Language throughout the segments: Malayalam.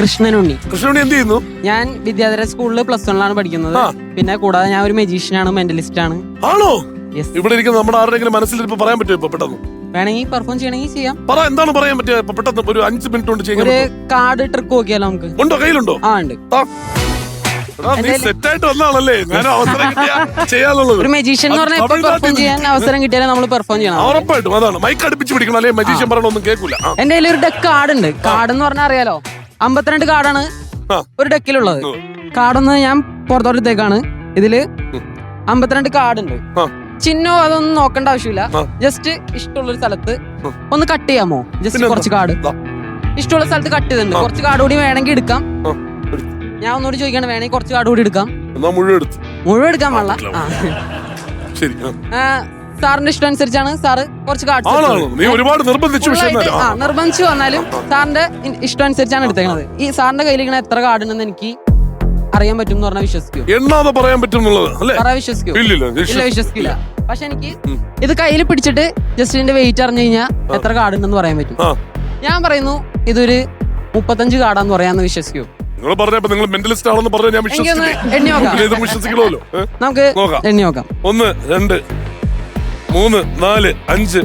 കൃഷ്ണനുണ്ണി. കൃഷ്ണനുണ്ണി എന്ത് ചെയ്യുന്നു? ഞാൻ വിദ്യാധര സ്കൂളിൽ +1 പഠിക്കുന്നത്. പിന്നെ കൂടാതെ ഞാൻ ഒരു മജീഷ്യനാണ്, മെന്റലിസ്റ്റ് ആണ്. ആണോ? ഇവിടെ ഇരിക്കുന്ന നമ്മുടെ ആരുടെങ്കിലും മനസ്സിൽ ഇപ്പൊ പറയാൻ പറ്റുമോ? ഇപ്പൊ പെട്ടെന്ന് വേണമെങ്കിൽ പെർഫോം ചെയ്യണമെങ്കിൽ ചെയ്യാം. പറ, എന്താണ് പറയാൻ പറ്റുക? പെട്ടെന്ന് ഒരു 5 മിനിറ്റ് കൊണ്ട് ചെയ്യാം. ഒരു കാർഡ് ട്രിക്ക് നോക്കിയാലോ നമുക്ക്? ഉണ്ടോ? കയ്യിലുണ്ടോ? ആ ഉണ്ട്. സെറ്റായിട്ട് വന്നാണല്ലേ ഞാൻ അവസരം കിട്ടിയാ ചെയ്യാനുള്ളത്. ഒരു മജീഷ്യൻ എന്ന് പറഞ്ഞാൽ പെർഫോം ചെയ്യാൻ അവസരം കിട്ടിയാലും നമ്മൾ പെർഫോം ചെയ്യണം. ഉറപ്പായിട്ടും അതാണ്. മൈക്ക് അടുപ്പിച്ച് പിടിക്കണം, അല്ലെ മജീഷ്യൻ പറയണൊന്നും കേൾക്കൂല. എന്റെ കയ്യിൽ ഒരു ഡെക്ക് കാർഡ് ഉണ്ട്. കാർഡ് എന്ന് പറഞ്ഞാൽ അറിയാലോ, 52 കാർഡാണ് ഒരു ഡെക്കിലുള്ളത്. കാർഡൊന്ന് ഞാൻ പുറത്തോട്ടത്തേക്കാണ്. ഇതില് 52 കാർഡ് ഉണ്ട്. ചിഹ്നോ അതൊന്നും നോക്കേണ്ട ആവശ്യമില്ല. ജസ്റ്റ് ഇഷ്ടമുള്ളൊരു സ്ഥലത്ത് ഒന്ന് കട്ട് ചെയ്യാമോ? ജസ്റ്റ് കുറച്ച് കാർഡ് ഇഷ്ടമുള്ള സ്ഥലത്ത് കട്ട് ചെയ്തിട്ടുണ്ട്. കുറച്ച് കാർഡ് കൂടി വേണമെങ്കിൽ എടുക്കാം. ഞാൻ ഒന്നുകൂടി ചോദിക്കണം, വേണമെങ്കിൽ കുറച്ച് കാർഡ് കൂടി എടുക്കാം. മുഴുവൻ എടുക്കാൻ പാടില്ല. സാറിന്റെ ഇഷ്ടം അനുസരിച്ചാണ് സാറ് കുറച്ച് കാർഡ് നിർബന്ധിച്ചു വന്നാലും സാറിന്റെ ഇഷ്ടം അനുസരിച്ചാണ് എടുത്തേക്കുന്നത്. ഈ സാറിന്റെ കയ്യിലിരിക്കണ എത്ര കാർഡ് ഉണ്ടെന്ന് എനിക്ക് അറിയാൻ പറ്റും എന്ന് പറഞ്ഞാൽ വിശ്വസിക്കൂ? പറയാൻ പറ്റും വിശ്വസിക്കൂ? ഇല്ല, വിശ്വസിക്കില്ല. പക്ഷെ എനിക്ക് ഇത് കയ്യിൽ പിടിച്ചിട്ട് ജസ്റ്റ് ഇതിന്റെ വെയിറ്റ് അറിഞ്ഞു കഴിഞ്ഞാൽ എത്ര കാർഡ് ഉണ്ടെന്ന് പറയാൻ പറ്റും. ഞാൻ പറയുന്നു ഇതൊരു 35 കാർഡാന്ന് പറയാന്ന് വിശ്വസിക്കൂ? നിങ്ങൾ പറഞ്ഞപ്പോ നിങ്ങൾ മെന്റലിസ്റ്റ് ആണെന്ന് പറഞ്ഞാൽ ഞാൻ വിശ്വസിക്കണമല്ലോ. നമുക്ക് എണ്ണി നോക്കാം. 1 2 3 4 5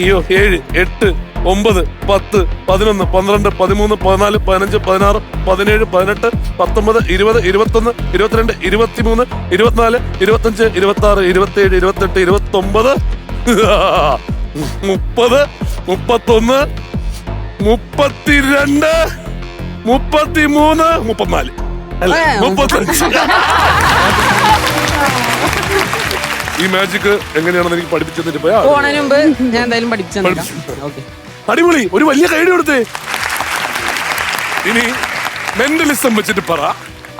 6 7 8 9 10 11 12 13 14 15 16 17 18 19 20 21 22 23 24 25 26 27 28 29 30 31 32 33 34 അല്ല 35. ഈ മാജിക് എങ്ങനെയാണെന്ന് എനിക്ക് പഠിപ്പിച്ചെന്നിട്ട് പോയാ പോണതിന് മുമ്പ് ഞാൻ എന്തായാലും പഠിപ്പിച്ചു. അടിപൊളി, ഒരു വലിയ കൈഡി കൊടുത്തേ. ഇനി മെന്റലിസം വെച്ചിട്ട് പറ,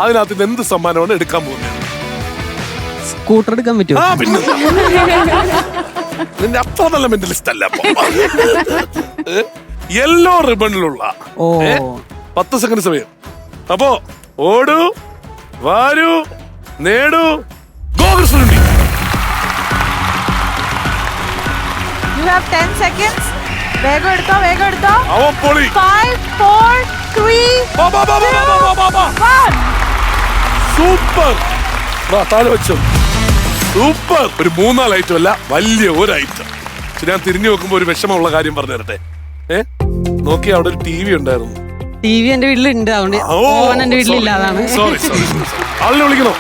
അതിനകത്ത് എന്ത് സമ്മാനമാണ് എടുക്കാൻ പോകുന്നത്? സ്കൂട്ടർ എടുക്കാൻ പറ്റുമോ? പിന്നെ നിന്റെ അത്ര നല്ല മെന്റലിസ്റ്റ് അല്ല. യെല്ലോ റിബണിലുള്ള 10 സെക്കൻഡ് സമയം. അപ്പോ ഓടൂ, വാരൂ, നേടൂ, go Krishnanunni. You have 10 seconds. വേഗം എടുത്തോ, വേഗം എടുത്തോ. 5 4 3 1. സൂപ്പർ. താഴെ വെച്ചോ. സൂപ്പർ. ഒരു 3-4 ഐറ്റം അല്ല, വലിയ ഒരു ഐറ്റം. ഞാൻ തിരിഞ്ഞു നോക്കുമ്പോ ഒരു വിഷമമുള്ള കാര്യം പറഞ്ഞു തരട്ടെ. നോക്കി, അവിടെ ഒരു TV ഉണ്ടായിരുന്നു. TV എന്റെ വീട്ടിലുണ്ട്, അതുകൊണ്ട് എന്റെ വീട്ടിലില്ല. അതാണ്. സോറി. ആളിനെ വിളിക്കണോ?